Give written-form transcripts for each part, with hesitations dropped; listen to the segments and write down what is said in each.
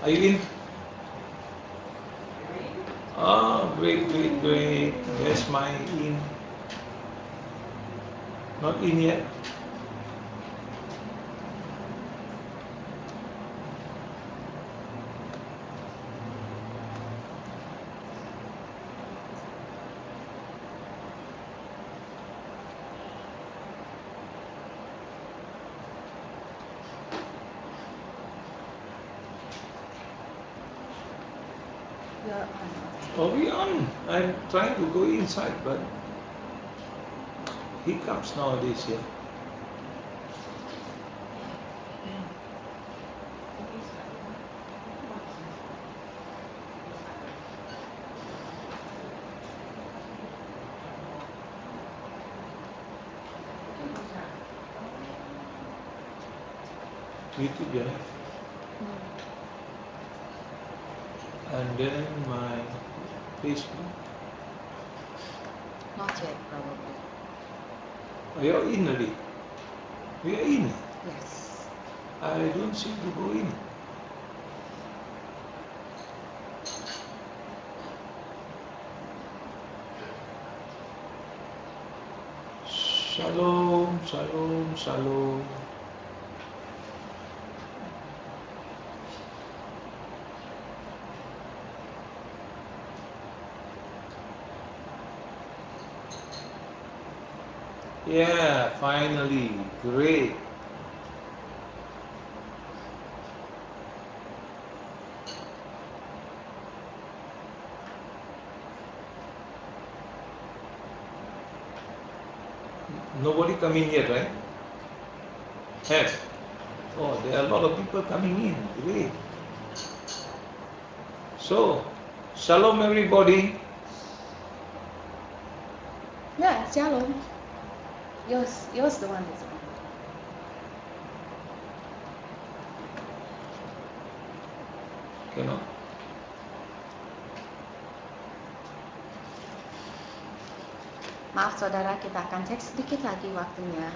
Are you in? Oh, great, great, great. There's my in. Not in yet. You're on. Oh, we on. I'm trying to go inside, but hiccups nowadays here. YouTube, yeah. And then my Facebook. Not yet, probably. Oh, you're in already. We are in. Yes. I don't seem to go in. Shalom, shalom, shalom. Yeah, finally. Great. Nobody coming yet, right? Yes. Oh, there are a lot of people coming in. Great. So, shalom everybody. Yeah, shalom. Yours the one that's on. Cannot. Maaf saudara, kita akan cek sedikit lagi waktunya.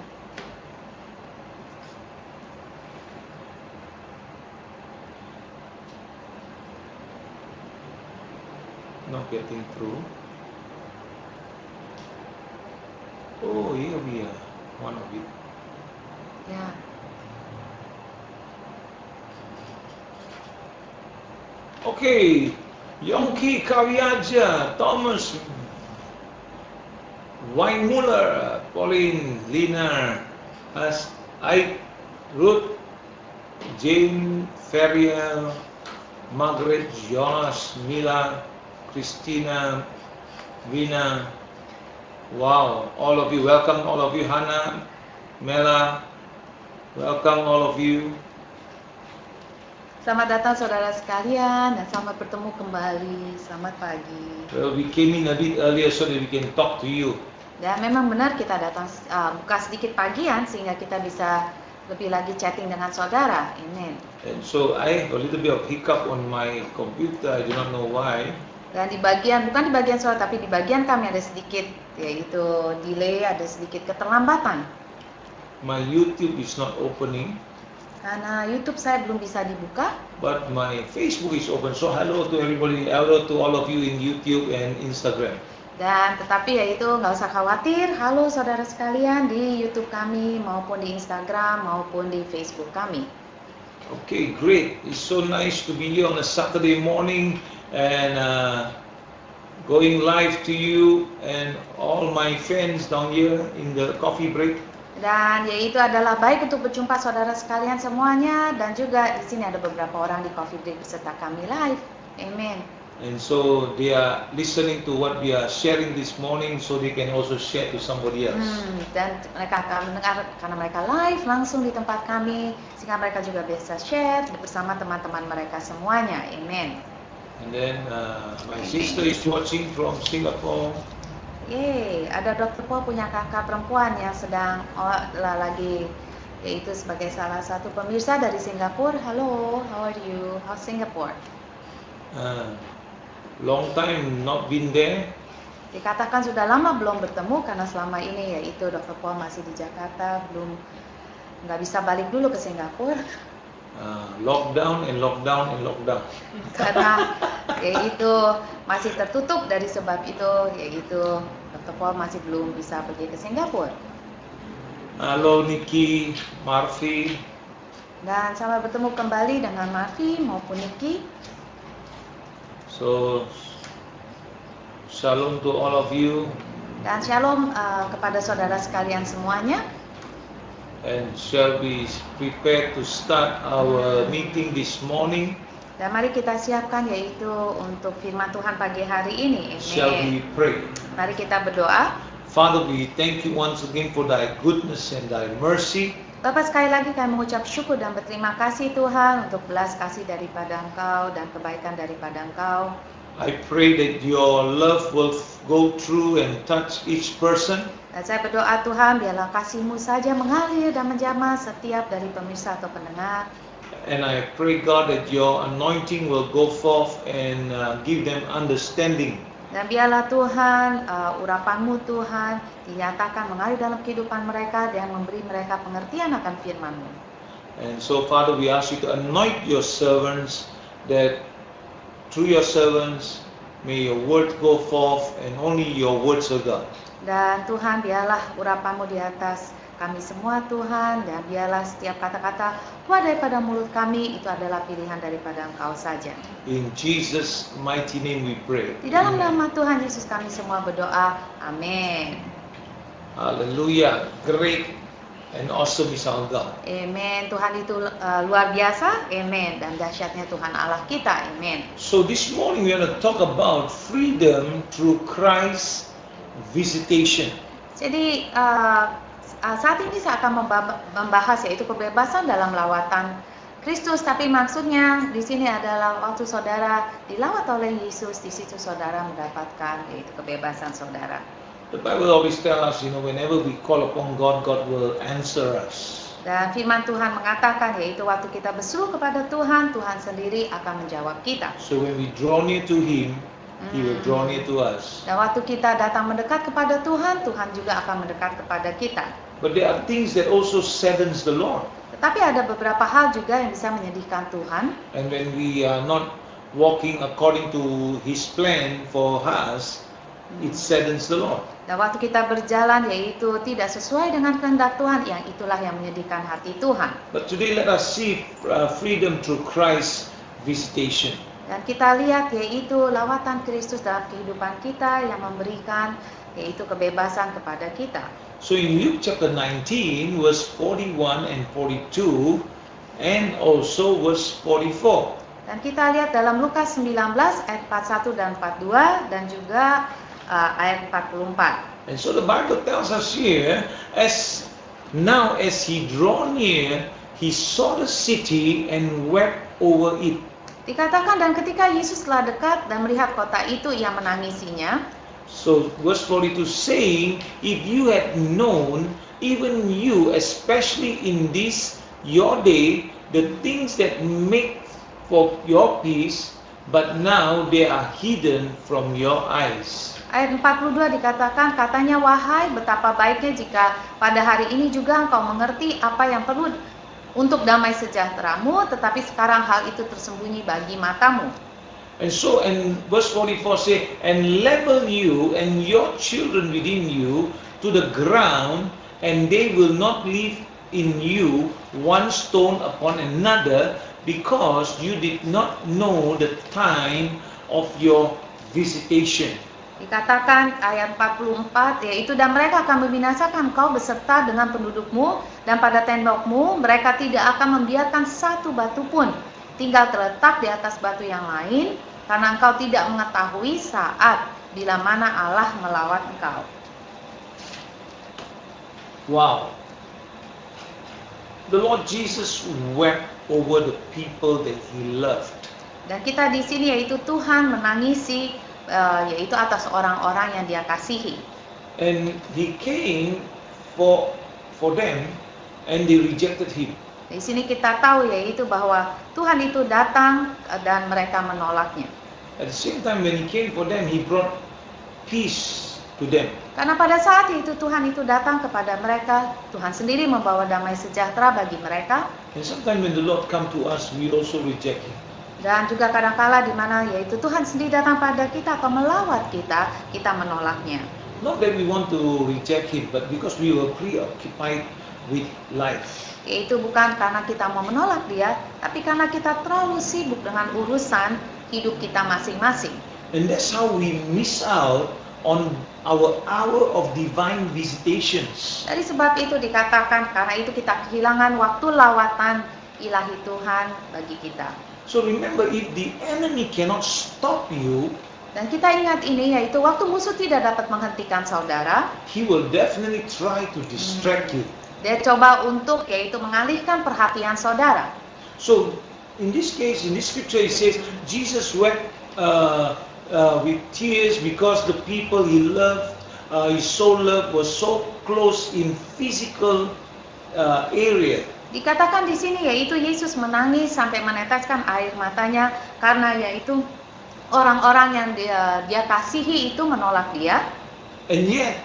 Not getting through. Oh, here we are. One of it. Ya, Okay. Yongki Karyaja, Thomas Weinmuller, Pauline, Lina, Ike, Ruth, Jane, Ferrier, Margaret, Jonas, Mila, Christina, Vina. Wow, all of you, welcome all of you. Hannah, Mela, welcome all of you. selamat datang saudara sekalian dan selamat bertemu kembali. Selamat pagi. Well, we came in a bit earlier so that we can talk to you. Dan memang benar kita datang buka sedikit pagian sehingga kita bisa lebih lagi chatting dengan saudara. Amen. And so I have a little bit of hiccup on my computer. I do not know why. Dan bukan di bagian saudara tapi di bagian kami ada sedikit yaitu delay, ada sedikit keterlambatan. My YouTube is not opening, Karena YouTube saya belum bisa dibuka. but my Facebook is open. So hello to everybody, hello to all of you in YouTube and Instagram. Dan tetapi yaitu nggak usah khawatir, halo saudara sekalian di YouTube kami maupun di Instagram maupun di Facebook kami. Okay, great. It's so nice to be here on a Saturday morning and going live to you and all my fans down here in the coffee break. Dan yaitu adalah baik untuk berjumpa saudara sekalian semuanya dan juga di sini ada beberapa orang di Coffee Break beserta kami live. Amen. And so they are listening to what we are sharing this morning so they can also share to somebody else. Dan mereka akan mendengar karena mereka live langsung di tempat kami sehingga mereka juga bisa share bersama teman-teman mereka semuanya. Amen. And then my sister is watching from Singapore. Yeay, ada Dr. Paul punya kakak perempuan yang sedang lagi yaitu sebagai salah satu pemirsa dari Singapura. Halo, how are you? How's Singapore? Long time not been there. Dikatakan sudah lama belum bertemu karena selama ini yaitu Dr. Paul masih di Jakarta, nggak bisa balik dulu ke Singapura. lockdown and lockdown and lockdown. Karena yaitu masih tertutup, dari sebab itu yaitu Dr. Paul masih belum bisa pergi ke Singapura. Halo Niki, Marfi. Dan selamat bertemu kembali dengan Marfi maupun Niki. So, shalom to all of you. Dan shalom kepada saudara sekalian semuanya. And shall we prepare to start our meeting this morning? Dan mari kita siapkan yaitu untuk firman Tuhan pagi hari ini. Shall we Amen. pray? Mari kita berdoa. Father, we thank you once again for thy goodness and thy mercy. Bapak, sekali lagi kami mengucap syukur dan berterima kasih Tuhan untuk belas kasih daripada Engkau dan kebaikan daripada Engkau. I pray that your love will go through and touch each person. Dan saya berdoa Tuhan, biarlah kasih-Mu saja mengalir dan menjamah setiap dari pemirsa atau pendengar. And I pray God that your anointing will go forth and give them understanding. Dan biarlah Tuhan, urapan-Mu Tuhan dinyatakan mengalir dalam kehidupan mereka dan memberi mereka pengertian akan firman-Mu. And so Father, we ask you to anoint your servants, that through your servants may your word go forth and only your words, O God. Dan Tuhan, biarlah urapan-Mu di atas kami semua Tuhan, dan biarlah setiap kata-kata keluar daripada mulut kami itu adalah pilihan daripada Engkau saja. In Jesus' mighty name we pray. Di dalam nama Tuhan Yesus kami semua berdoa. Amin. Hallelujah. Great and awesome is our God. Amin. Tuhan itu luar biasa. Amin. Dan dahsyatnya Tuhan Allah kita. Amin. So this morning we are going to talk about freedom through Christ's visitation. Jadi saat ini saya akan membahas yaitu kebebasan dalam lawatan Kristus. Tapi maksudnya di sini adalah waktu saudara dilawat oleh Yesus, di situ saudara mendapatkan yaitu kebebasan saudara. The Bible always tells us, whenever we call upon God, God will answer us. Dan firman Tuhan mengatakan yaitu waktu kita berseru kepada Tuhan, Tuhan sendiri akan menjawab kita. So when we draw near to Him, He will draw near to us. Dan waktu kita datang mendekat kepada Tuhan, Tuhan juga akan mendekat kepada kita. But there are things that also saddens the Lord. Tetapi ada beberapa hal juga yang bisa menyedihkan Tuhan. And when we are not walking according to His plan for us, it saddens the Lord. Dan waktu kita berjalan yaitu tidak sesuai dengan kehendak Tuhan, yang itulah yang menyedihkan hati Tuhan. But today let us see freedom through Christ's visitation. Dan kita lihat yaitu lawatan Kristus dalam kehidupan kita yang memberikan yaitu kebebasan kepada kita. So in Luke chapter 19 verse 41 and 42 and also verse 44. Dan kita lihat dalam Lukas 19 ayat 41 dan 42 dan juga ayat 44. And so the Bible tells us here, as he drew near, he saw the city and wept over it. Dikatakan, dan ketika Yesus telah dekat dan melihat kota itu, ia menangisinya. So verse 42 saying, if you had known, even you, especially in this your day, the things that make for your peace, but now they are hidden from your eyes. Ayat 42 dikatakan, katanya, wahai betapa baiknya jika pada hari ini juga engkau mengerti apa yang perlu untuk damai sejahteramu, tetapi sekarang hal itu tersembunyi bagi matamu. And so, and verse 44 say, and level you and your children within you to the ground, and they will not leave in you one stone upon another, because you did not know the time of your visitation. Dikatakan ayat 44, yaitu dan mereka akan membinasakan kau beserta dengan pendudukmu, dan pada tembokmu mereka tidak akan membiarkan satu batu pun tinggal terletak di atas batu yang lain, karena engkau tidak mengetahui saat bila mana Allah melawat engkau. Wow. The Lord Jesus wept over the people that He loved. Dan kita di sini yaitu Tuhan menangisi yaitu atas orang-orang yang Dia kasihi. And He came for them, and they rejected Him. Di sini kita tahu yaitu bahwa Tuhan itu datang dan mereka menolaknya. At the same time, when He came for them, He brought peace to them. Karena pada saat itu Tuhan itu datang kepada mereka, Tuhan sendiri membawa damai sejahtera bagi mereka. And sometimes when the Lord come to us, we also reject Him. Dan juga kadang-kala di mana yaitu Tuhan sendiri datang pada kita atau melawat kita, kita menolaknya. Not that we want to reject Him, but because we were preoccupied with life. Yaitu bukan karena kita mau menolak dia, tapi karena kita terlalu sibuk dengan urusan hidup kita masing-masing. And that's how we miss out on our hour of divine visitations. Dari sebab itu dikatakan, karena itu kita kehilangan waktu lawatan ilahi Tuhan bagi kita. So remember, if the enemy cannot stop you, Dan kita ingat ini, yaitu waktu musuh tidak dapat menghentikan saudara, he will definitely try to distract you. dia coba untuk yaitu mengalihkan perhatian saudara. So in this case, in this scripture, it says Jesus wept with tears because the people He loved, His soul loved, was so close in physical area. Dikatakan di sini yaitu Yesus menangis sampai meneteskan air matanya karena yaitu orang-orang yang dia kasihi itu menolak dia. And yet,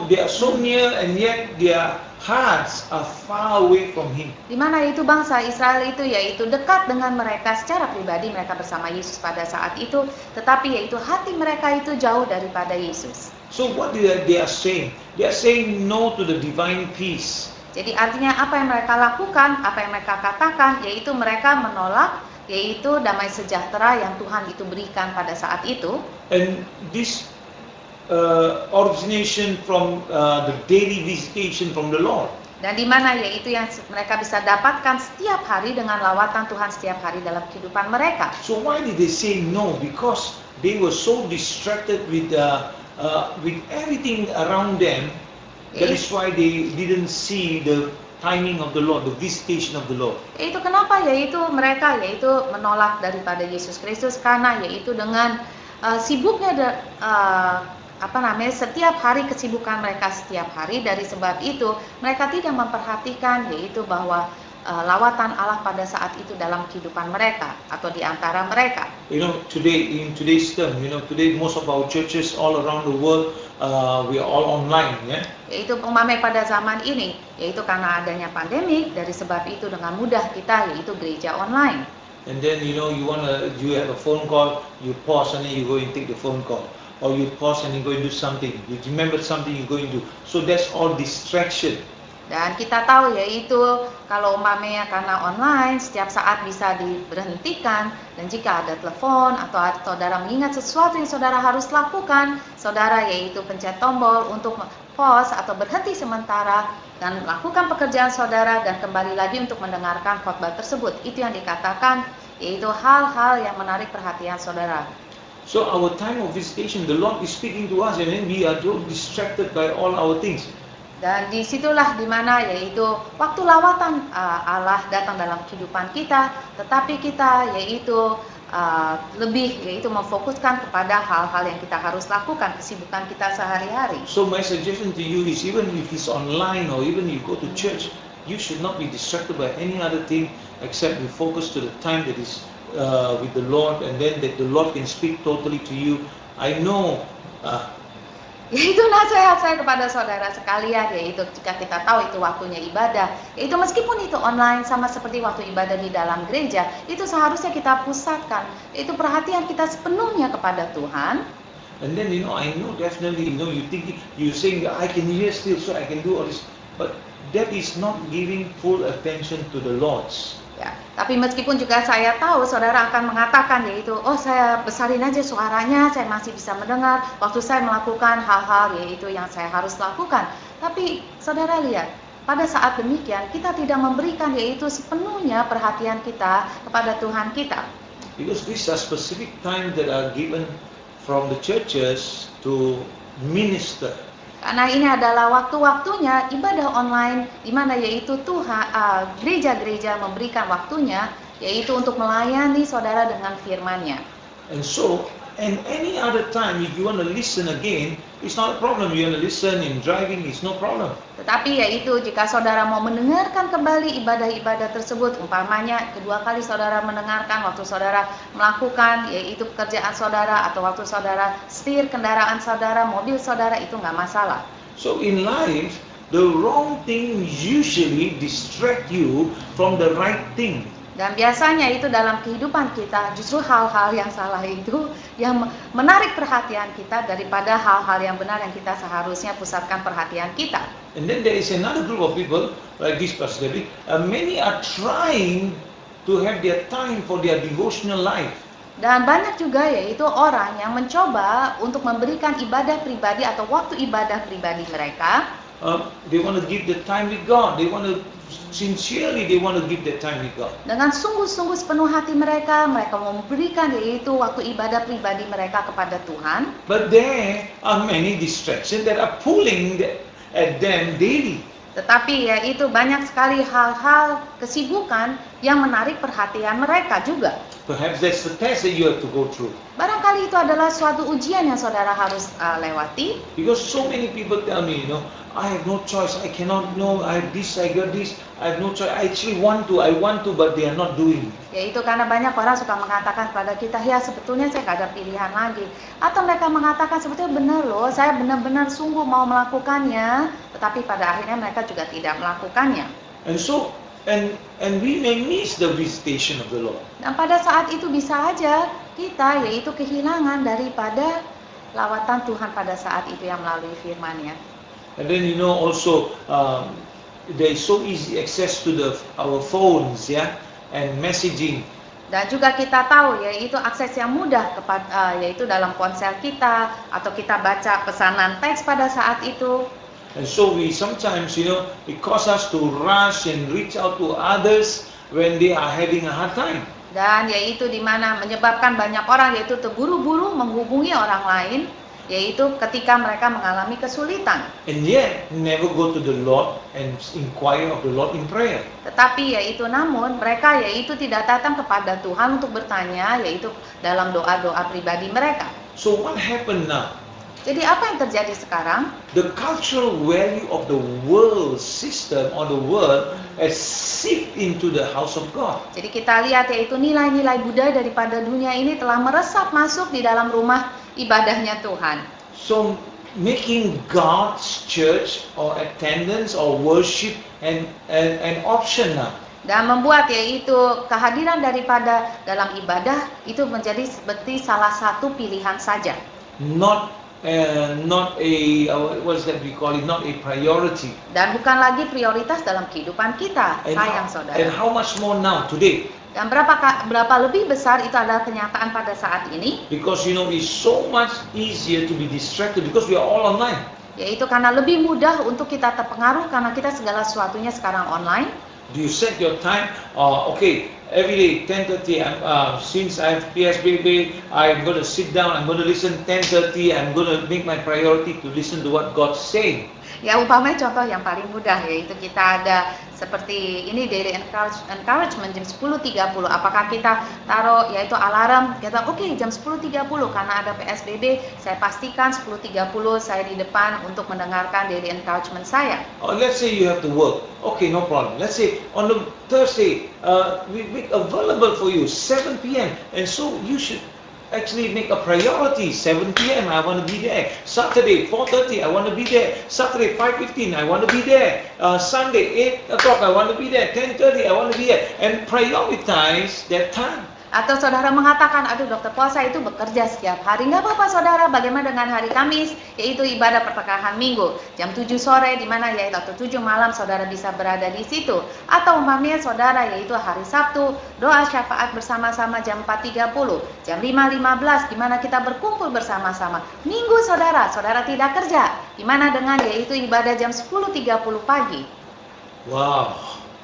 they are so near, and yet their hearts are far away from Him. Di mana itu bangsa Israel itu yaitu dekat dengan mereka secara pribadi, mereka bersama Yesus pada saat itu, tetapi yaitu hati mereka itu jauh daripada Yesus. So what they are saying? They are saying no to the divine peace. Jadi artinya apa yang mereka lakukan, apa yang mereka katakan, yaitu mereka menolak yaitu damai sejahtera yang Tuhan itu berikan pada saat itu. And this origination from the daily visitation from the Lord. Dan di mana yaitu yang mereka bisa dapatkan setiap hari dengan lawatan Tuhan setiap hari dalam kehidupan mereka. So why did they say no? Because they were so distracted with everything around them. That is why they didn't see the timing of the Lord, the visitation of the Lord. Itu kenapa yaitu mereka yaitu menolak daripada Yesus Kristus, karena yaitu dengan sibuknya setiap hari, kesibukan mereka setiap hari. Dari sebab itu mereka tidak memperhatikan yaitu bahwa lawatan Allah pada saat itu dalam kehidupan mereka atau di antara mereka. Today in today's term, today most of our churches all around the world, we are all online, yeah. Yaitu pemamai pada zaman ini, yaitu karena adanya pandemik, dari sebab itu dengan mudah kita yaitu gereja online. And then you have a phone call, you pause and then you go and take the phone call. Or you pause and you go and do something. You remember something you go and do. So that's all distraction. Dan kita tahu yaitu kalau umpamanya karena online setiap saat bisa diberhentikan, dan jika ada telepon atau saudara mengingat sesuatu yang saudara harus lakukan, saudara yaitu pencet tombol untuk pause atau berhenti sementara dan melakukan pekerjaan saudara dan kembali lagi untuk mendengarkan khotbah tersebut. Itu yang dikatakan yaitu hal-hal yang menarik perhatian saudara. So our time of visitation, the Lord is speaking to us and then we are so distracted by all our things. Dan disitulah dimana yaitu waktu lawatan Allah datang dalam kehidupan kita, tetapi kita yaitu lebih yaitu memfokuskan kepada hal-hal yang kita harus lakukan, kesibukan kita sehari-hari. So my suggestion to you is, even if it's online or even you go to church, you should not be distracted by any other thing except you focus to the time that is with the Lord, and then that the Lord can speak totally to you. I know. Yaitu nasihat saya kepada saudara sekalian, yaitu jika kita tahu itu waktunya ibadah, yaitu meskipun itu online sama seperti waktu ibadah di dalam gereja, itu seharusnya kita pusatkan, yaitu perhatian kita sepenuhnya kepada Tuhan. And then I know definitely, you're saying I can hear still, so I can do all this, but that is not giving full attention to the Lord's. Ya, tapi meskipun juga saya tahu saudara akan mengatakan yaitu, saya besarin aja suaranya, saya masih bisa mendengar waktu saya melakukan hal-hal yaitu yang saya harus lakukan. Tapi saudara lihat, pada saat demikian kita tidak memberikan yaitu sepenuhnya perhatian kita kepada Tuhan kita. Because these are specific times that are given from the churches to minister. Karena ini adalah waktu-waktunya ibadah online, di mana yaitu gereja-gereja memberikan waktunya, yaitu untuk melayani saudara dengan firman-Nya. And any other time, if you want to listen again, it's not a problem. You want to listen in driving, it's no problem. Tetapi yaitu jika saudara mau mendengarkan kembali ibadah-ibadah tersebut, umpamanya kedua kali saudara mendengarkan waktu saudara melakukan yaitu pekerjaan saudara atau waktu saudara setir kendaraan saudara, mobil saudara, itu nggak masalah. So in life, the wrong thing usually distract you from the right thing. Dan biasanya itu dalam kehidupan kita justru hal-hal yang salah itu yang menarik perhatian kita daripada hal-hal yang benar yang kita seharusnya pusatkan perhatian kita. And then there is another group of people like this, Pastor David. Many are trying to have their time for their devotional life. Dan banyak juga yaitu orang yang mencoba untuk memberikan ibadah pribadi atau waktu ibadah pribadi mereka. They want to give the time with God. They want to sincerely they want to give their time with God. Dengan sungguh-sungguh sepenuh hati mereka mau memberikan yaitu waktu ibadah pribadi mereka kepada Tuhan. But there are many distractions that are pulling at them daily. Tetapi yaitu banyak sekali hal-hal kesibukan yang menarik perhatian mereka juga. Perhaps that's the test that you have to go through. Barangkali itu adalah suatu ujian yang saudara harus lewati. Because so many people tell me, I have no choice. I cannot know. I have this. I got this. I have no choice. I actually want to. I want to, but they are not doing. Yaitu karena banyak orang suka mengatakan kepada kita, ya sebetulnya saya nggak ada pilihan lagi. Atau mereka mengatakan sebetulnya benar loh, saya benar-benar sungguh mau melakukannya, tetapi pada akhirnya mereka juga tidak melakukannya. And so, and we may miss the visitation of the Lord. Dan pada saat itu bisa aja kita yaitu kehilangan daripada lawatan Tuhan pada saat itu yang melalui firman-Nya. And then also there is so easy access to our phones, and messaging. Dan juga kita tahu yaitu akses yang mudah kepada yaitu dalam ponsel kita atau kita baca pesanan teks pada saat itu. And so we sometimes, it causes us to rush and reach out to others when they are having a hard time. Dan yaitu di mana menyebabkan banyak orang yaitu terburu-buru menghubungi orang lain, yaitu ketika mereka mengalami kesulitan. And yet never go to the Lord and inquire of the Lord in prayer. Tetapi yaitu namun mereka yaitu tidak datang kepada Tuhan untuk bertanya yaitu dalam doa-doa pribadi mereka. So what happened now? Jadi apa yang terjadi sekarang? The cultural value of the world system or the world has seeped into the house of God. Jadi kita lihat yaitu nilai-nilai budaya daripada dunia ini telah meresap masuk di dalam rumah ibadahnya Tuhan. So making God's church or attendance or worship an option now. Dan membuat yaitu kehadiran daripada dalam ibadah itu menjadi seperti salah satu pilihan saja. Not a what's that we call it, not a priority. Dan bukan lagi prioritas dalam kehidupan kita, sayang saudara. And how much more now today? Dan berapa lebih besar itu adalah kenyataan pada saat ini? Because it's so much easier to be distracted because we are all online. Yaitu karena lebih mudah untuk kita terpengaruh karena kita segala sesuatunya sekarang online. Do you set your time? Okay, every day 10:30. Since I have PSBB, I'm going to sit down. I'm going to listen 10:30. I'm going to make my priority to listen to what God's saying. Ya umpamanya contoh yang paling mudah yaitu kita ada seperti ini daily encouragement jam 10.30. Apakah kita taruh yaitu alarm kita oke, jam 10.30 karena ada PSBB saya pastikan 10.30 saya di depan untuk mendengarkan daily encouragement saya. Let's say you have to work. Okay, no problem. Let's say on the Thursday we make available for you 7 p.m. and so you should actually make a priority. 7 p.m. I want to be there. Saturday 4:30 I want to be there. Saturday 5:15 I want to be there. Sunday 8 o'clock I want to be there. 10:30 I want to be there. And prioritize that time. Atau saudara mengatakan, aduh dokter puasa itu bekerja setiap hari. Nggak apa-apa saudara, bagaimana dengan hari Kamis, yaitu ibadah pertengahan minggu. Jam 7 sore, di mana yaitu atau 7 malam saudara bisa berada di situ. Atau umpamanya saudara, yaitu hari Sabtu, doa syafaat bersama-sama jam 4.30. Jam 5.15, di mana kita berkumpul bersama-sama. Minggu saudara tidak kerja. Gimana dengan yaitu ibadah jam 10.30 pagi. Wow,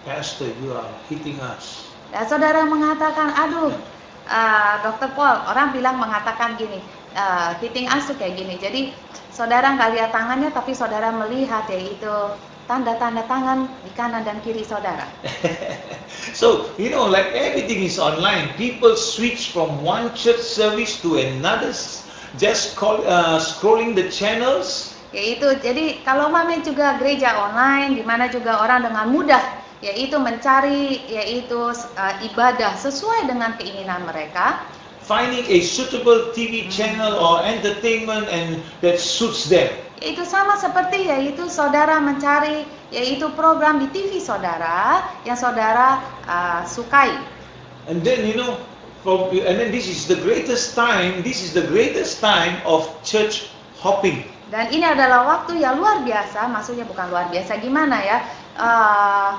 Pastor, you are hitting us. Dan saudara mengatakan, aduh, Dr. Paul, orang mengatakan gini, hitting us tuh kayak gini. Jadi saudara nggak lihat tangannya, tapi saudara melihat yaitu tanda-tanda tangan di kanan dan kiri saudara. So, like everything is online. People switch from one church service to another scrolling the channels. Yaitu jadi kalau umpamanya juga gereja online di mana juga orang dengan mudah yaitu mencari yaitu ibadah sesuai dengan keinginan mereka. Finding a suitable TV channel or entertainment and that suits them. Itu sama seperti yaitu saudara mencari yaitu program di TV saudara yang saudara sukai. And then this is the greatest time. This is the greatest time of church hopping. Dan ini adalah waktu yang luar biasa, maksudnya bukan luar biasa gimana ya,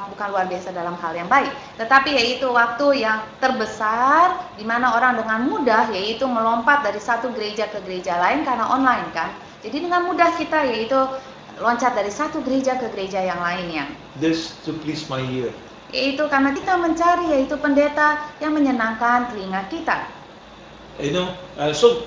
bukan luar biasa dalam hal yang baik, tetapi yaitu waktu yang terbesar di mana orang dengan mudah yaitu melompat dari satu gereja ke gereja lain karena online kan. Jadi dengan mudah kita yaitu loncat dari satu gereja ke gereja yang lainnya. This to please my ear. Yaitu karena kita mencari yaitu pendeta yang menyenangkan telinga kita. So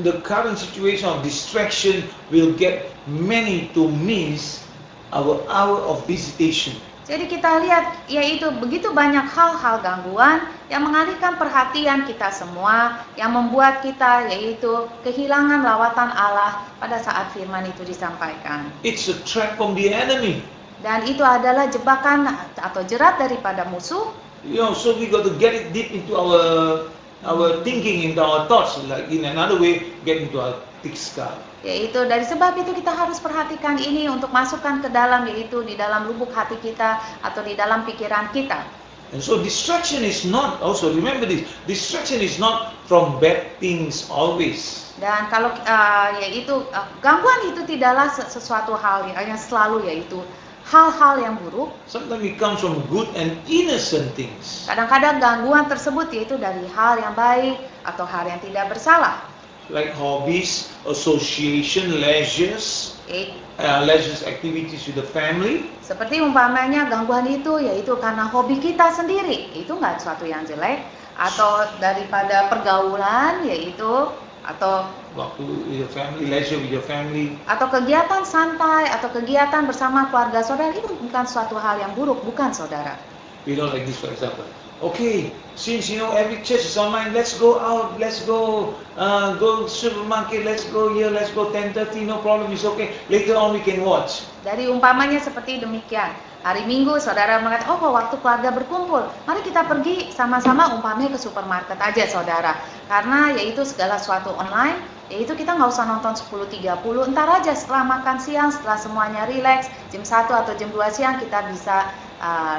the current situation of distraction will get many to miss our hour of visitation. Jadi kita lihat yaitu begitu banyak hal-hal gangguan yang mengalihkan perhatian kita semua, yang membuat kita yaitu kehilangan lawatan Allah pada saat firman itu disampaikan. It's a trap from the enemy. Dan itu adalah jebakan atau jerat daripada musuh. So we got to get it deep into our thinking, into our thoughts, like in another way, get into our thick skull. Yaitu dari sebab itu kita harus perhatikan ini untuk masukkan ke dalam yaitu di dalam lubuk hati kita atau di dalam pikiran kita. And so distraction is not, also remember this, distraction is not from bad things always. Dan kalau yaitu gangguan itu tidaklah sesuatu hal yang selalu yaitu hal-hal yang buruk. Sometimes it comes from good and innocent things. Kadang-kadang gangguan tersebut yaitu dari hal yang baik atau hal yang tidak bersalah. Like hobbies, association, leisures, leisure activities with the family. Seperti umpamanya gangguan itu yaitu karena hobi kita sendiri, itu nggak sesuatu yang jelek. Atau daripada pergaulan yaitu atau waktu with your family, leisure with your family. Atau kegiatan santai atau kegiatan bersama keluarga saudara itu bukan suatu hal yang buruk, bukan saudara. We don't like this, for example. Okay, since every church is online, let's go out, let's go supermarket, let's go here, let's go 10:30, no problem, it's okay. Later on we can watch. Dari umpamanya seperti demikian. Hari Minggu saudara mengatakan, waktu keluarga berkumpul, mari kita pergi sama-sama umpamanya ke supermarket aja saudara. Karena yaitu segala sesuatu online, yaitu kita nggak usah nonton 10:30, ntar aja setelah makan siang, setelah semuanya relax, jam 1 atau jam 2 siang kita bisa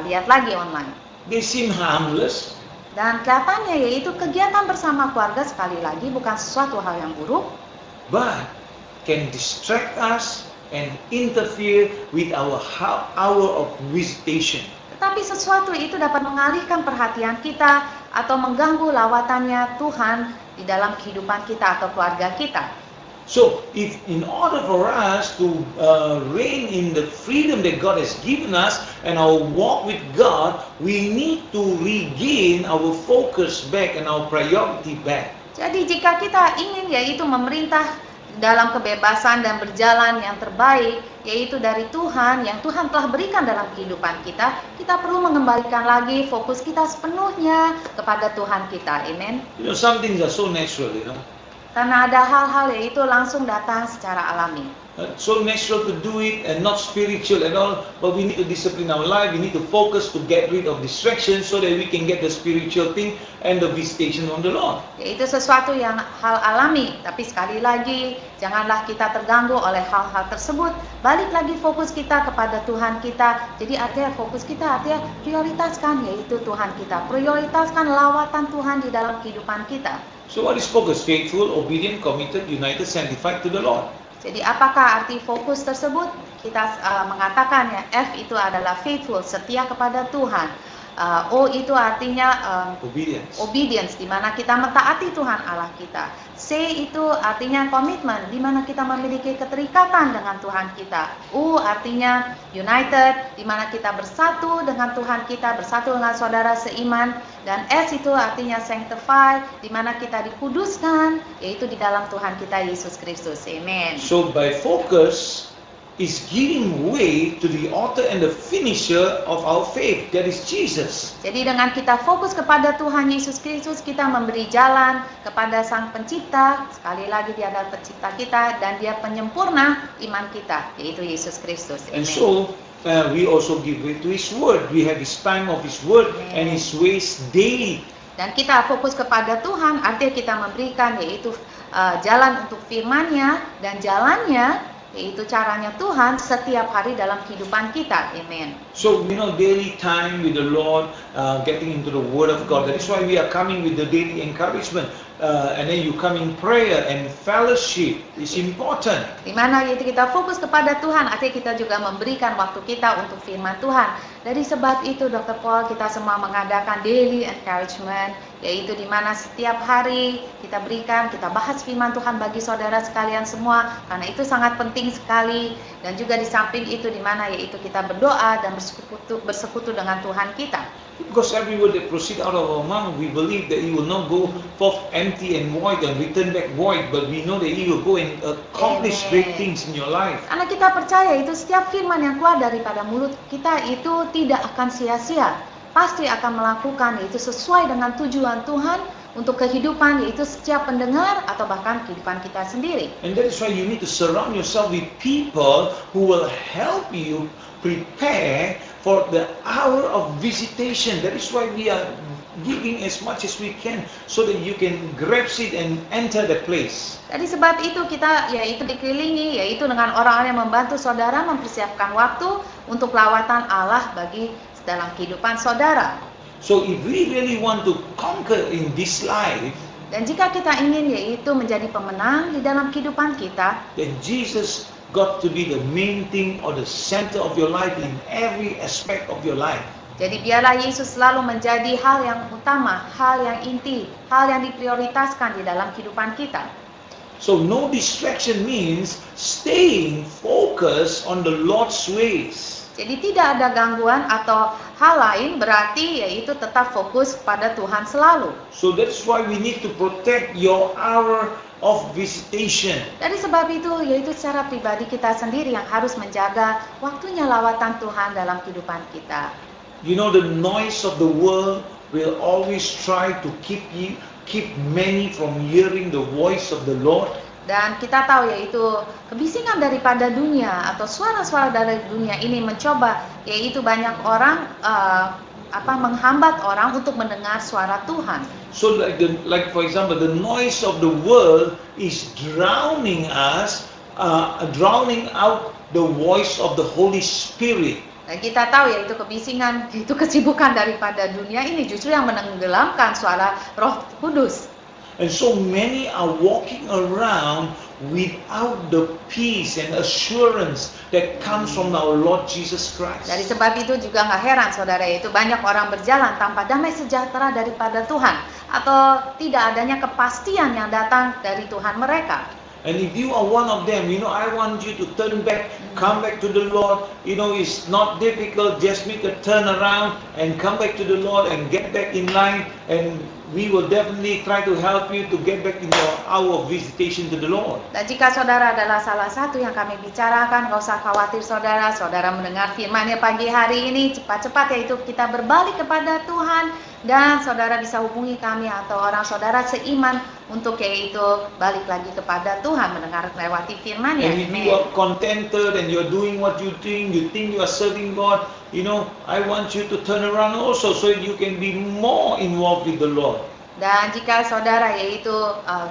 lihat lagi online. They seem harmless. Dan kelihatannya yaitu kegiatan bersama keluarga sekali lagi bukan sesuatu hal yang buruk, but can distract us and interfere with our hour of visitation. Tetapi sesuatu itu dapat mengalihkan perhatian kita atau mengganggu lawatannya Tuhan di dalam kehidupan kita atau keluarga kita. So, if in order for us to reign in the freedom that God has given us and our walk with God, we need to regain our focus back and our priority back. Jadi jika kita ingin yaitu memerintah dalam kebebasan dan berjalan yang terbaik, yaitu dari Tuhan yang Tuhan telah berikan dalam kehidupan kita, kita perlu mengembalikan lagi fokus kita sepenuhnya kepada Tuhan kita. Amen. Some things are so natural, Karena ada hal-hal yaitu langsung datang secara alami. So natural to do it and not spiritual at all, but we need to discipline our life, we need to focus to get rid of distraction so that we can get the spiritual thing and the visitation on the Lord. Yaitu sesuatu yang hal alami, tapi sekali lagi janganlah kita terganggu oleh hal-hal tersebut. Balik lagi fokus kita kepada Tuhan kita. Jadi artinya fokus kita artinya prioritaskan yaitu Tuhan kita. Prioritaskan lawatan Tuhan di dalam kehidupan kita. So what is focus? Faithful, obedient, committed, united, sanctified to the Lord. Jadi apakah arti fokus tersebut? Kita mengatakan ya F itu adalah faithful, setia kepada Tuhan. O itu artinya obedience, di mana kita mentaati Tuhan Allah kita. C itu artinya komitmen, di mana kita memiliki keterikatan dengan Tuhan kita. U artinya united, di mana kita bersatu dengan Tuhan kita, bersatu dengan saudara seiman. Dan S itu artinya sanctify, di mana kita dikuduskan, yaitu di dalam Tuhan kita Yesus Kristus. Amen. So by focus is giving way to the author and the finisher of our faith, that is Jesus. Jadi dengan kita fokus kepada Tuhan Yesus Kristus, kita memberi jalan kepada Sang Pencipta. Sekali lagi Dia adalah pencipta kita dan Dia penyempurna iman kita, yaitu Yesus Kristus. And Amen. so we also give way to His word. We have His time of His word and His ways daily. Dan kita fokus kepada Tuhan, artinya kita memberikan yaitu jalan untuk firman-Nya dan jalannya yaitu caranya Tuhan setiap hari dalam kehidupan kita. Amen. So, daily time with the Lord, getting into the Word of God. That is why we are coming with the daily encouragement. And then you come in prayer and fellowship is important. Di mana yaitu kita fokus kepada Tuhan, artinya kita juga memberikan waktu kita untuk firman Tuhan. Dari sebab itu, Dr. Paul, kita semua mengadakan daily encouragement, yaitu di mana setiap hari kita berikan, kita bahas firman Tuhan bagi saudara sekalian semua, karena itu sangat penting sekali. Dan juga di samping itu di mana yaitu kita berdoa dan bersekutu dengan Tuhan kita. Because every word that proceeds out of our mouth, we believe that it will not go forth empty and void and return back void, but we know that it will go and accomplish great things in your life. Karena kita percaya itu setiap firman yang keluar daripada mulut kita itu tidak akan sia-sia. Pasti akan melakukan yaitu sesuai dengan tujuan Tuhan untuk kehidupan yaitu setiap pendengar atau bahkan kehidupan kita sendiri. And that is why you need to surround yourself with people who will help you prepare for the hour of visitation. That is why we are giving as much as we can so that you can grasp it and enter the place. Jadi sebab itu kita yaitu dikelilingi yaitu dengan orang-orang yang membantu saudara mempersiapkan waktu untuk lawatan Allah bagi dalam kehidupan saudara. So if we really want to conquer in this life, dan jika kita ingin yaitu menjadi pemenang di dalam kehidupan kita, then Jesus got to be the main thing or the center of your life in every aspect of your life. Jadi biarlah Yesus selalu menjadi hal yang utama, hal yang inti, hal yang diprioritaskan di dalam kehidupan kita. So no distraction means staying focused on the Lord's ways. Jadi tidak ada gangguan atau hal lain, berarti yaitu tetap fokus pada Tuhan selalu. So that's why we need to protect your hour of visitation. Dari sebab itu yaitu secara pribadi kita sendiri yang harus menjaga waktunya lawatan Tuhan dalam kehidupan kita. The noise of the world will always try to keep many from hearing the voice of the Lord. Dan kita tahu yaitu kebisingan daripada dunia atau suara-suara dari dunia ini mencoba yaitu banyak orang menghambat orang untuk mendengar suara Tuhan. So like for example, the noise of the world is drowning out the voice of the Holy Spirit. Dan kita tahu yaitu kebisingan, yaitu kesibukan daripada dunia ini justru yang menenggelamkan suara Roh Kudus. And so many are walking around without the peace and assurance that comes from our Lord Jesus Christ. Dari sebab itu juga nggak heran saudara, yaitu banyak orang berjalan tanpa damai sejahtera daripada Tuhan atau tidak adanya kepastian yang datang dari Tuhan mereka. And if you are one of them, I want you to turn back, come back to the Lord. It's not difficult. Just make a turn around and come back to the Lord and get back in line. And we will definitely try to help you to get back in your hour of visitation to the Lord. Dan jika saudara adalah salah satu yang kami bicarakan, nggak usah khawatir saudara mendengar firman-Nya pagi hari ini, cepat-cepat yaitu kita berbalik kepada Tuhan dan saudara bisa hubungi kami atau orang saudara seiman untuk yaitu balik lagi kepada Tuhan mendengar lewati firman-Nya. And if you are contented and you're doing what you think you are serving God, I want you to turn around also so you can be more involved with the Lord. Dan jika saudara yaitu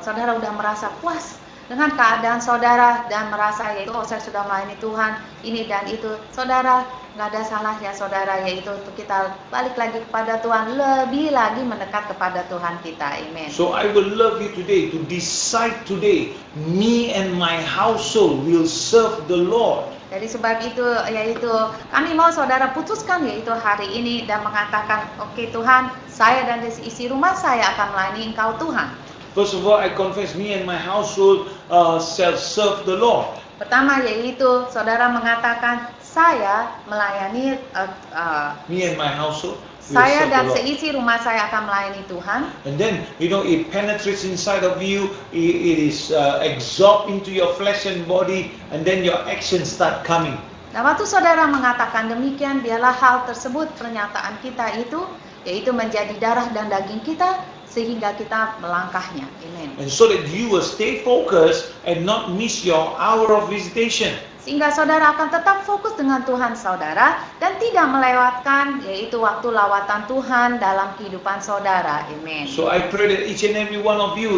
saudara udah merasa puas dengan keadaan saudara dan merasa yaitu saya sudah melayani Tuhan ini dan itu, saudara nggak ada salahnya saudara yaitu untuk kita balik lagi kepada Tuhan, lebih lagi mendekat kepada Tuhan kita. Amen. So I will love you today to decide today, me and my household will serve the Lord. Dari sebab itu yaitu kami mau saudara putuskan yaitu hari ini dan mengatakan, oke Tuhan, saya dan isi rumah saya akan melayani Engkau Tuhan. First of all, I confess me and my household shall serve the Lord. Pertama yaitu saudara mengatakan saya melayani Me and my household. Saya serve the dan Lord. seisi rumah saya akan melayani Tuhan. And then, it penetrates inside of you. It is absorbed into your flesh and body, and then your actions start coming. Nah, waktu saudara mengatakan demikian, biarlah hal tersebut, pernyataan kita itu, yaitu menjadi darah dan daging kita, sehingga kita melangkahnya. Amen. And so that you will stay focused and not miss your hour of visitation. Sehingga saudara akan tetap fokus dengan Tuhan saudara dan tidak melewatkan yaitu waktu lawatan Tuhan dalam kehidupan saudara. Amen. So I pray that each and every one of you,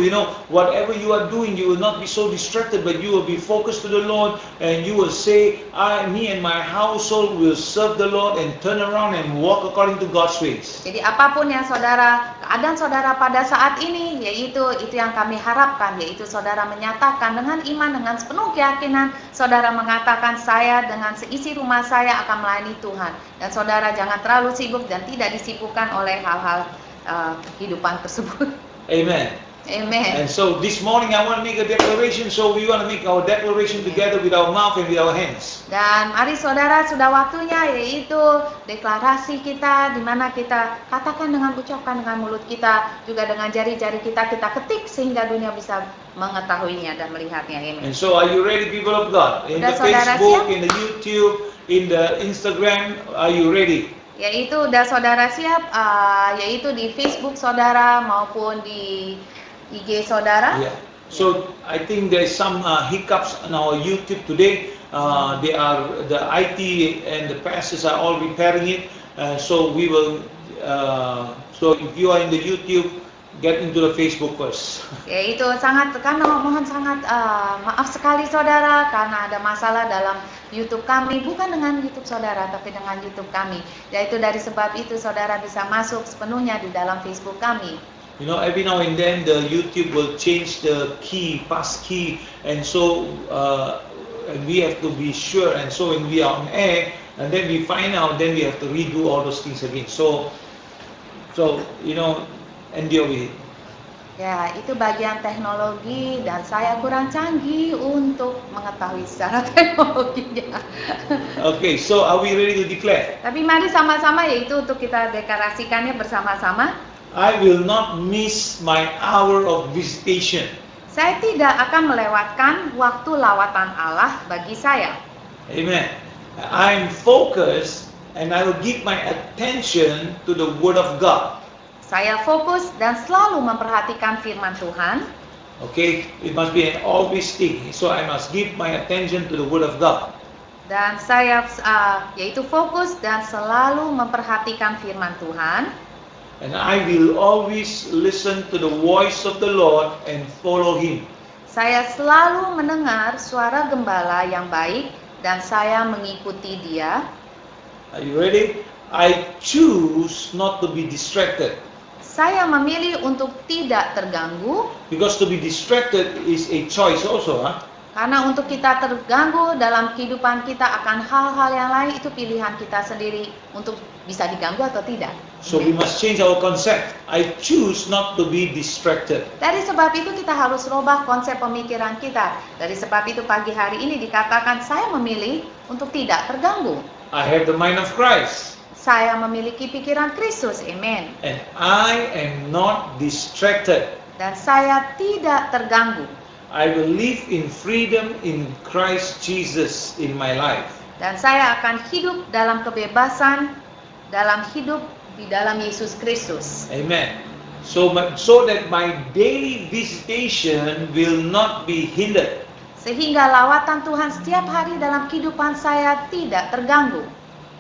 whatever you are doing, you will not be so distracted, but you will be focused to the Lord, and you will say, me and my household will serve the Lord, and turn around and walk according to God's ways. Jadi apapun yang keadaan saudara pada saat ini, yaitu itu yang kami harapkan, yaitu saudara menyatakan dengan iman, dengan sepenuh keyakinan, saudara mengatakan, saya dengan seisi rumah saya akan melayani Tuhan. Dan saudara jangan terlalu sibuk dan tidak disibukkan oleh hal-hal kehidupan tersebut. Amen. Amen. And so this morning I want to make a declaration, so we want to make our declaration together with our mouth and with our hands. Dan mari saudara, sudah waktunya yaitu deklarasi kita, di mana kita katakan dengan ucapkan dengan mulut kita, juga dengan jari-jari kita ketik sehingga dunia bisa mengetahuinya dan melihatnya. Amen. And so are you ready, people of God? In the Sudah saudara Facebook, siap? in the YouTube, in the Instagram, are you ready? Yaitu udah saudara siap, yaitu di Facebook saudara maupun di IG saudara. Yeah. So I think there's some hiccups on our YouTube today. The IT and the pastors are all repairing it. So we will. So if you are in the YouTube, get into the Facebook first. Yaitu mohon sangat maaf sekali saudara karena ada masalah dalam YouTube kami, bukan dengan YouTube saudara tapi dengan YouTube kami. Yaitu dari sebab itu saudara bisa masuk sepenuhnya di dalam Facebook kami. Every now and then the YouTube will change the pass key, and so and we have to be sure. And so when we are on air, and then we find out, then we have to redo all those things again. So endure with it. Ya, itu bagian teknologi dan saya kurang canggih untuk mengetahui secara teknologinya. Okay, so are we ready to declare? Tapi mari sama-sama yaitu untuk kita deklarasikannya bersama-sama. I will not miss my hour of visitation. Saya tidak akan melewatkan waktu lawatan Allah bagi saya. Amen. I'm focused and I will give my attention to the Word of God. Saya fokus dan selalu memperhatikan firman Tuhan. Okay, it must be an always thing. So I must give my attention to the Word of God. Dan saya yaitu fokus dan selalu memperhatikan firman Tuhan. And I will always listen to the voice of the Lord and follow Him. Saya selalu mendengar suara gembala yang baik dan saya mengikuti Dia. Are you ready? I choose not to be distracted. Saya memilih untuk tidak terganggu. Because to be distracted is a choice also, huh? Karena untuk kita terganggu dalam kehidupan kita akan hal-hal yang lain, itu pilihan kita sendiri untuk bisa diganggu atau tidak. So we must change our concept. I choose not to be distracted. Dari sebab itu kita harus rubah konsep pemikiran kita. Dari sebab itu pagi hari ini dikatakan saya memilih untuk tidak terganggu. I have the mind of Christ. Saya memiliki pikiran Kristus. Amen. And I am not distracted. Dan saya tidak terganggu. I will live in freedom in Christ Jesus in my life. Dan saya akan hidup dalam kebebasan, dalam hidup di dalam Yesus Kristus. Amen. So that my daily visitation will not be hindered. Sehingga lawatan Tuhan setiap hari dalam kehidupan saya tidak terganggu.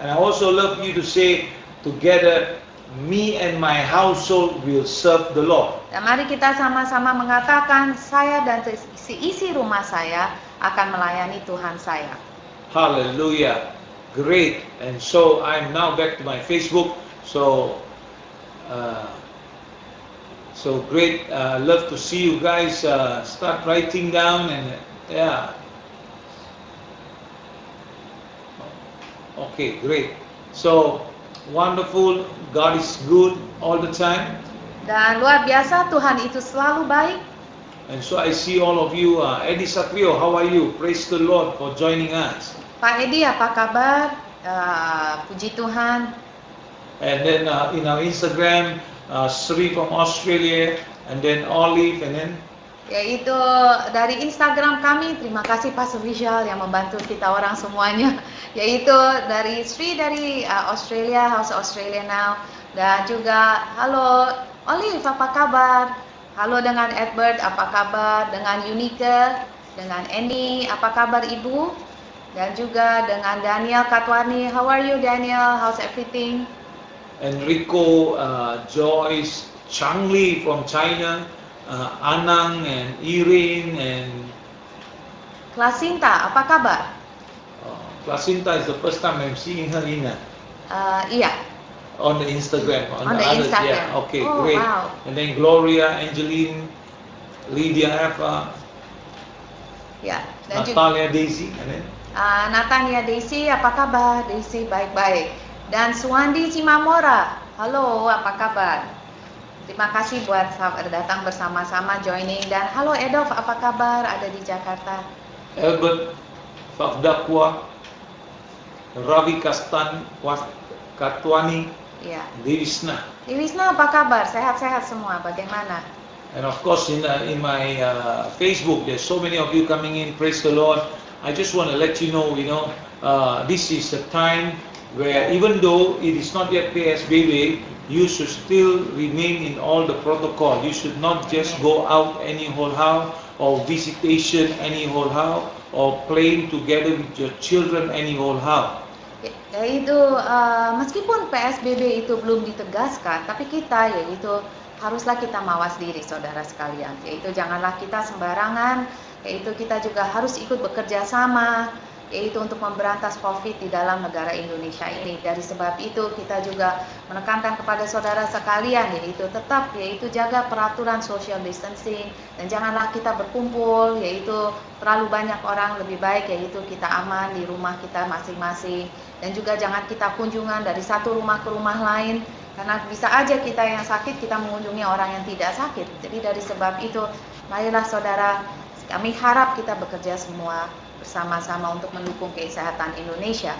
And I also love you to say together, me and my household will serve the Lord. Dan mari kita sama-sama mengatakan, saya dan seisi rumah saya akan melayani Tuhan saya. Hallelujah. Great. And so I'm now back to my Facebook. So great. Love to see you guys start writing down and yeah. Okay, great. So wonderful. God is good all the time. Dan luar biasa, Tuhan itu selalu baik. And so I see all of you. Eddie Satrio, how are you? Praise the Lord for joining us. Pak Edi, apa kabar? Puji Tuhan. and then in our Instagram, Sri from Australia, and then Olive, and then Yaitu dari Instagram kami, terima kasih Pastor Vishal yang membantu kita orang semuanya. Yaitu dari Sri dari Australia, House Australia Now. Dan juga halo Olive, apa kabar? Halo dengan Edward, apa kabar? Dengan Unike, dengan Annie, apa kabar Ibu? Dan juga dengan Daniel Katwani, how are you Daniel? How's everything? Enrico, Joyce, Changli from China, Anang and Irene and Klasinta, apa kabar? Placinta is the first time I'm seeing her in Iya. on the Instagram. On the others, Instagram. yeah. Okay, Oh, great. wow. And then Gloria, Angeline, Lydia, Eva, Ya. Dan juga Natalia, Daisy, and then Natania Daisy, apa kabar? Daisy baik-baik. Dan Suwandi Cimamora, halo, apa kabar? Terima kasih buat datang bersama-sama joining. Dan halo Edov, apa kabar? Ada di Jakarta. Albert, Fafdakwa, Ravi Katwani, Ya. Devisna. Wisna, apa kabar? Sehat-sehat semua. Bagaimana? And of course, in my Facebook, there's so many of you coming in. Praise the Lord. I just want to let you know, this is a time where even though it is not yet PSBB, you should still remain in all the protocol. You should not just go out any whole how, or visitation any whole how, or playing together with your children any whole how. Yaitu meskipun PSBB itu belum ditegaskan, tapi kita yaitu haruslah kita mawas diri saudara sekalian. Yaitu janganlah kita sembarangan, yaitu kita juga harus ikut bekerja sama, yaitu untuk memberantas COVID di dalam negara Indonesia ini. Dari sebab itu kita juga menekankan kepada saudara sekalian, yaitu tetap jaga peraturan social distancing, dan janganlah kita berkumpul, yaitu terlalu banyak orang. Lebih baik yaitu kita aman di rumah kita masing-masing, dan juga jangan kita kunjungan dari satu rumah ke rumah lain, karena bisa aja kita yang sakit kita mengunjungi orang yang tidak sakit. Jadi dari sebab itu marilah saudara, kami harap kita bekerja semua bersama-sama untuk mendukung kesehatan Indonesia.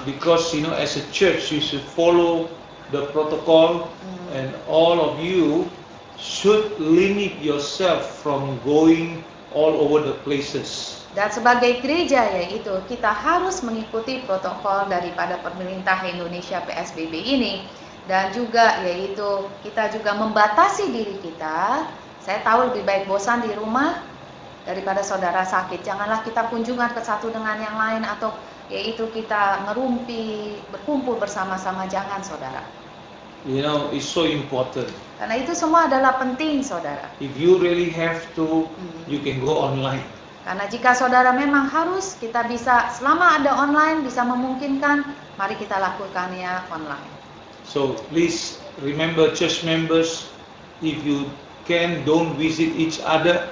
Because as a church you should follow the protocol, and all of you should limit yourself from going all over the places. Dan sebagai gereja yaitu kita harus mengikuti protokol daripada pemerintah Indonesia PSBB ini, dan juga yaitu kita juga membatasi diri kita. Saya tahu lebih baik bosan di rumah daripada saudara sakit. Janganlah kita kunjungan ke satu dengan yang lain, atau yaitu kita ngerumpi, berkumpul bersama-sama. Jangan saudara. It's so important. Karena itu semua adalah penting saudara. If you really have to, you can go online. Karena jika saudara memang harus, kita bisa, selama ada online bisa memungkinkan, mari kita lakukannya online. So please remember, church members, if you can, don't visit each other.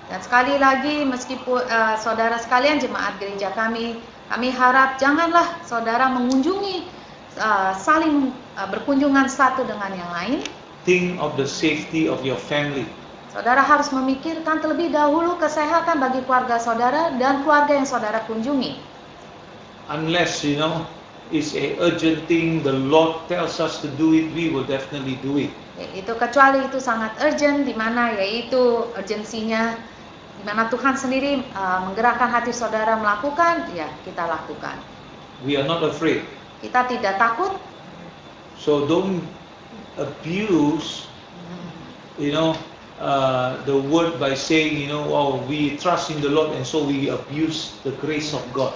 Dan sekali lagi, meskipun saudara sekalian jemaat gereja kami harap janganlah saudara mengunjungi, saling berkunjungan satu dengan yang lain. Think of the safety of your family. Saudara harus memikirkan terlebih dahulu kesehatan bagi keluarga saudara dan keluarga yang saudara kunjungi. Unless, it's a urgent thing, the Lord tells us to do it, we will definitely do it. Itu kecuali itu sangat urgent, di mana yaitu urgensinya, di mana Tuhan sendiri menggerakkan hati saudara melakukan, ya kita lakukan. We are not afraid. Kita tidak takut. So don't abuse, the word by saying, we trust in the Lord, and so we abuse the grace of God.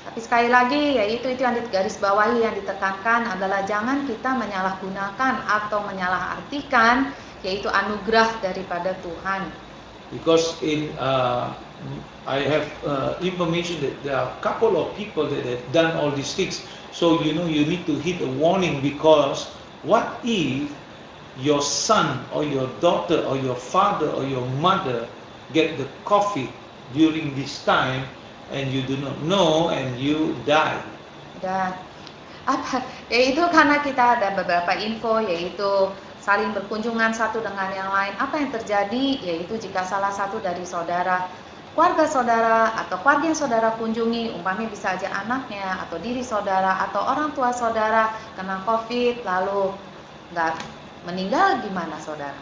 Tapi sekali lagi, yaitu yang digarisbawahi, yang ditekankan adalah jangan kita menyalahgunakan atau menyalahartikan, yaitu anugerah daripada Tuhan. Because I have information that there are a couple of people that have done all these things. So you need to hit a warning, because what if your son or your daughter or your father or your mother get the COVID during this time and you do not know and you die? Dan yaitu karena kita ada beberapa info, yaitu saling berkunjungan satu dengan yang lain. Apa yang terjadi yaitu jika salah satu dari saudara keluarga saudara atau keluarga yang saudara kunjungi, umpamanya bisa aja anaknya atau diri saudara atau orang tua saudara kena COVID lalu nggak meninggal, gimana saudara?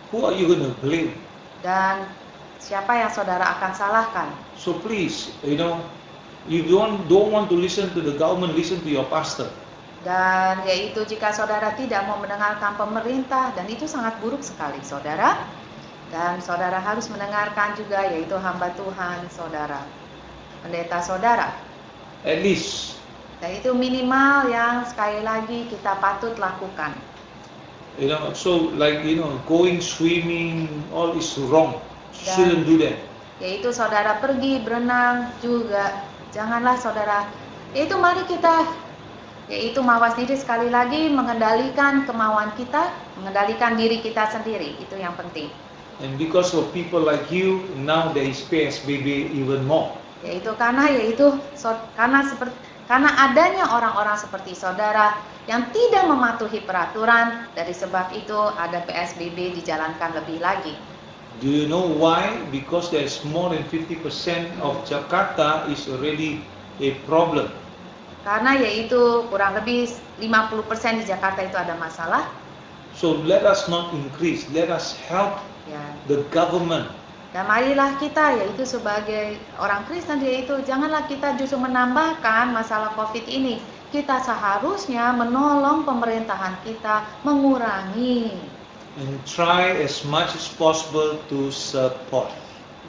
Who are you going to blame? Dan siapa yang saudara akan salahkan? So please, you don't want to listen to the government, listen to your pastor. Dan yaitu jika saudara tidak mau mendengarkan pemerintah, dan itu sangat buruk sekali saudara. Dan saudara harus mendengarkan juga yaitu hamba Tuhan saudara, pendeta saudara. At least. Dan itu minimal yang sekali lagi kita patut lakukan. So like going swimming, all is wrong. Shouldn't do that. Yaitu saudara pergi berenang juga, janganlah saudara. Yaitu mari kita mawas diri sekali lagi, mengendalikan kemauan kita, mengendalikan diri kita sendiri, itu yang penting. And because of people like you, now there is PSBB even more. Karena adanya orang-orang seperti saudara yang tidak mematuhi peraturan, dari sebab itu ada PSBB dijalankan lebih lagi. Do you know why? Because there's more than 50% of Jakarta is already a problem. Karena kurang lebih 50% di Jakarta itu ada masalah. So let us not increase, let us help the government. Dan marilah kita sebagai orang Kristen janganlah kita justru menambahkan masalah COVID ini. Kita seharusnya menolong pemerintahan kita mengurangi. And try as much as possible to support.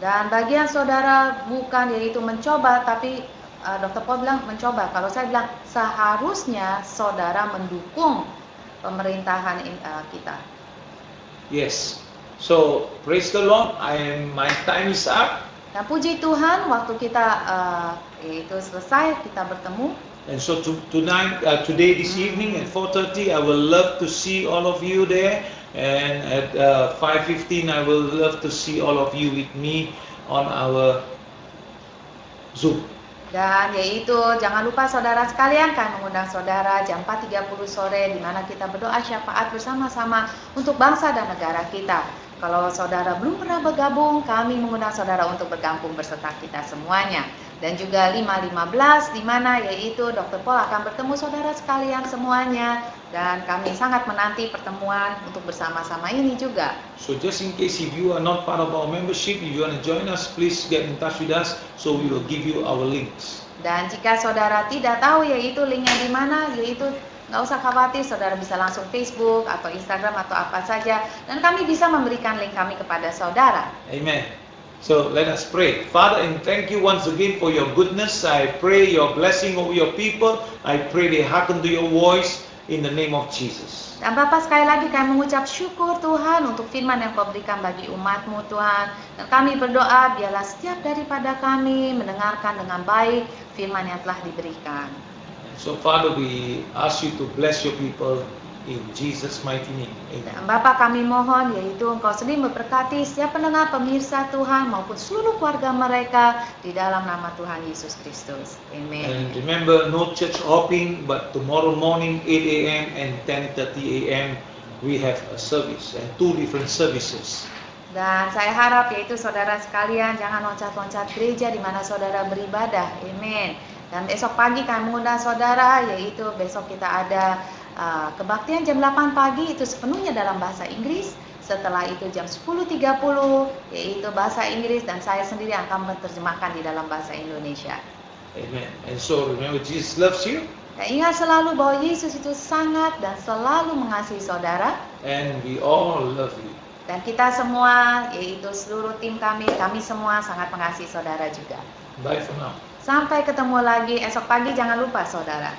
Dan bagian saudara bukan mencoba, tapi Dr. Paul bilang mencoba. Kalau saya bilang seharusnya saudara mendukung pemerintahan kita. Yes. So praise the Lord. My time is up. Dan puji Tuhan, waktu kita selesai, kita bertemu. And so today, this evening at 4:30, I will love to see all of you there. And at 5:15, I will love to see all of you with me on our Zoom. Dan jangan lupa saudara sekalian, kami mengundang saudara jam 4:30 sore di mana kita berdoa syafaat bersama-sama untuk bangsa dan negara kita. Kalau saudara belum pernah bergabung, kami mengundang saudara untuk bergabung beserta kita semuanya. Dan juga 5:15 di mana Dr. Paul akan bertemu saudara sekalian semuanya, dan kami sangat menanti pertemuan untuk bersama-sama ini juga. So just in case if you are not part of our membership, if you want to join us, please get in touch with us so we will give you our links. Dan jika saudara tidak tahu linknya di mana, nggak usah khawatir, saudara bisa langsung Facebook atau Instagram atau apa saja, dan kami bisa memberikan link kami kepada saudara. Amen. So let us pray. Father, and thank you once again for your goodness. I pray your blessing over your people. I pray they hearken to your voice in the name of Jesus. Dan Bapa, sekali lagi kami mengucap syukur Tuhan untuk firman yang Kau berikan bagi umat-Mu Tuhan. Dan kami berdoa biarlah setiap daripada kami mendengarkan dengan baik firman yang telah diberikan. So Father, we ask you to bless your people in Jesus mighty name. Amen. Dan Bapa, kami mohon Engkau sendiri memberkati setiap pendengar pemirsa Tuhan maupun seluruh keluarga mereka di dalam nama Tuhan Yesus Kristus. Amen. And remember, no church hopping, but tomorrow morning 8 a.m. and 10:30 a.m. we have a service, and 2 different services. Dan saya harap saudara sekalian jangan loncat-loncat gereja di mana saudara beribadah. Amen. Dan besok pagi kami mengundang saudara, besok kita ada kebaktian jam 8 pagi, itu sepenuhnya dalam bahasa Inggris. Setelah itu jam 10.30 bahasa Inggris, dan saya sendiri akan menerjemahkan di dalam bahasa Indonesia. Amen. And so remember, Jesus loves you. Dan ingat selalu bahwa Yesus itu sangat dan selalu mengasihi saudara. And we all love you. Dan kita semua, seluruh tim kami semua sangat mengasihi saudara juga. Bye for now. Sampai ketemu lagi esok pagi, jangan lupa saudara.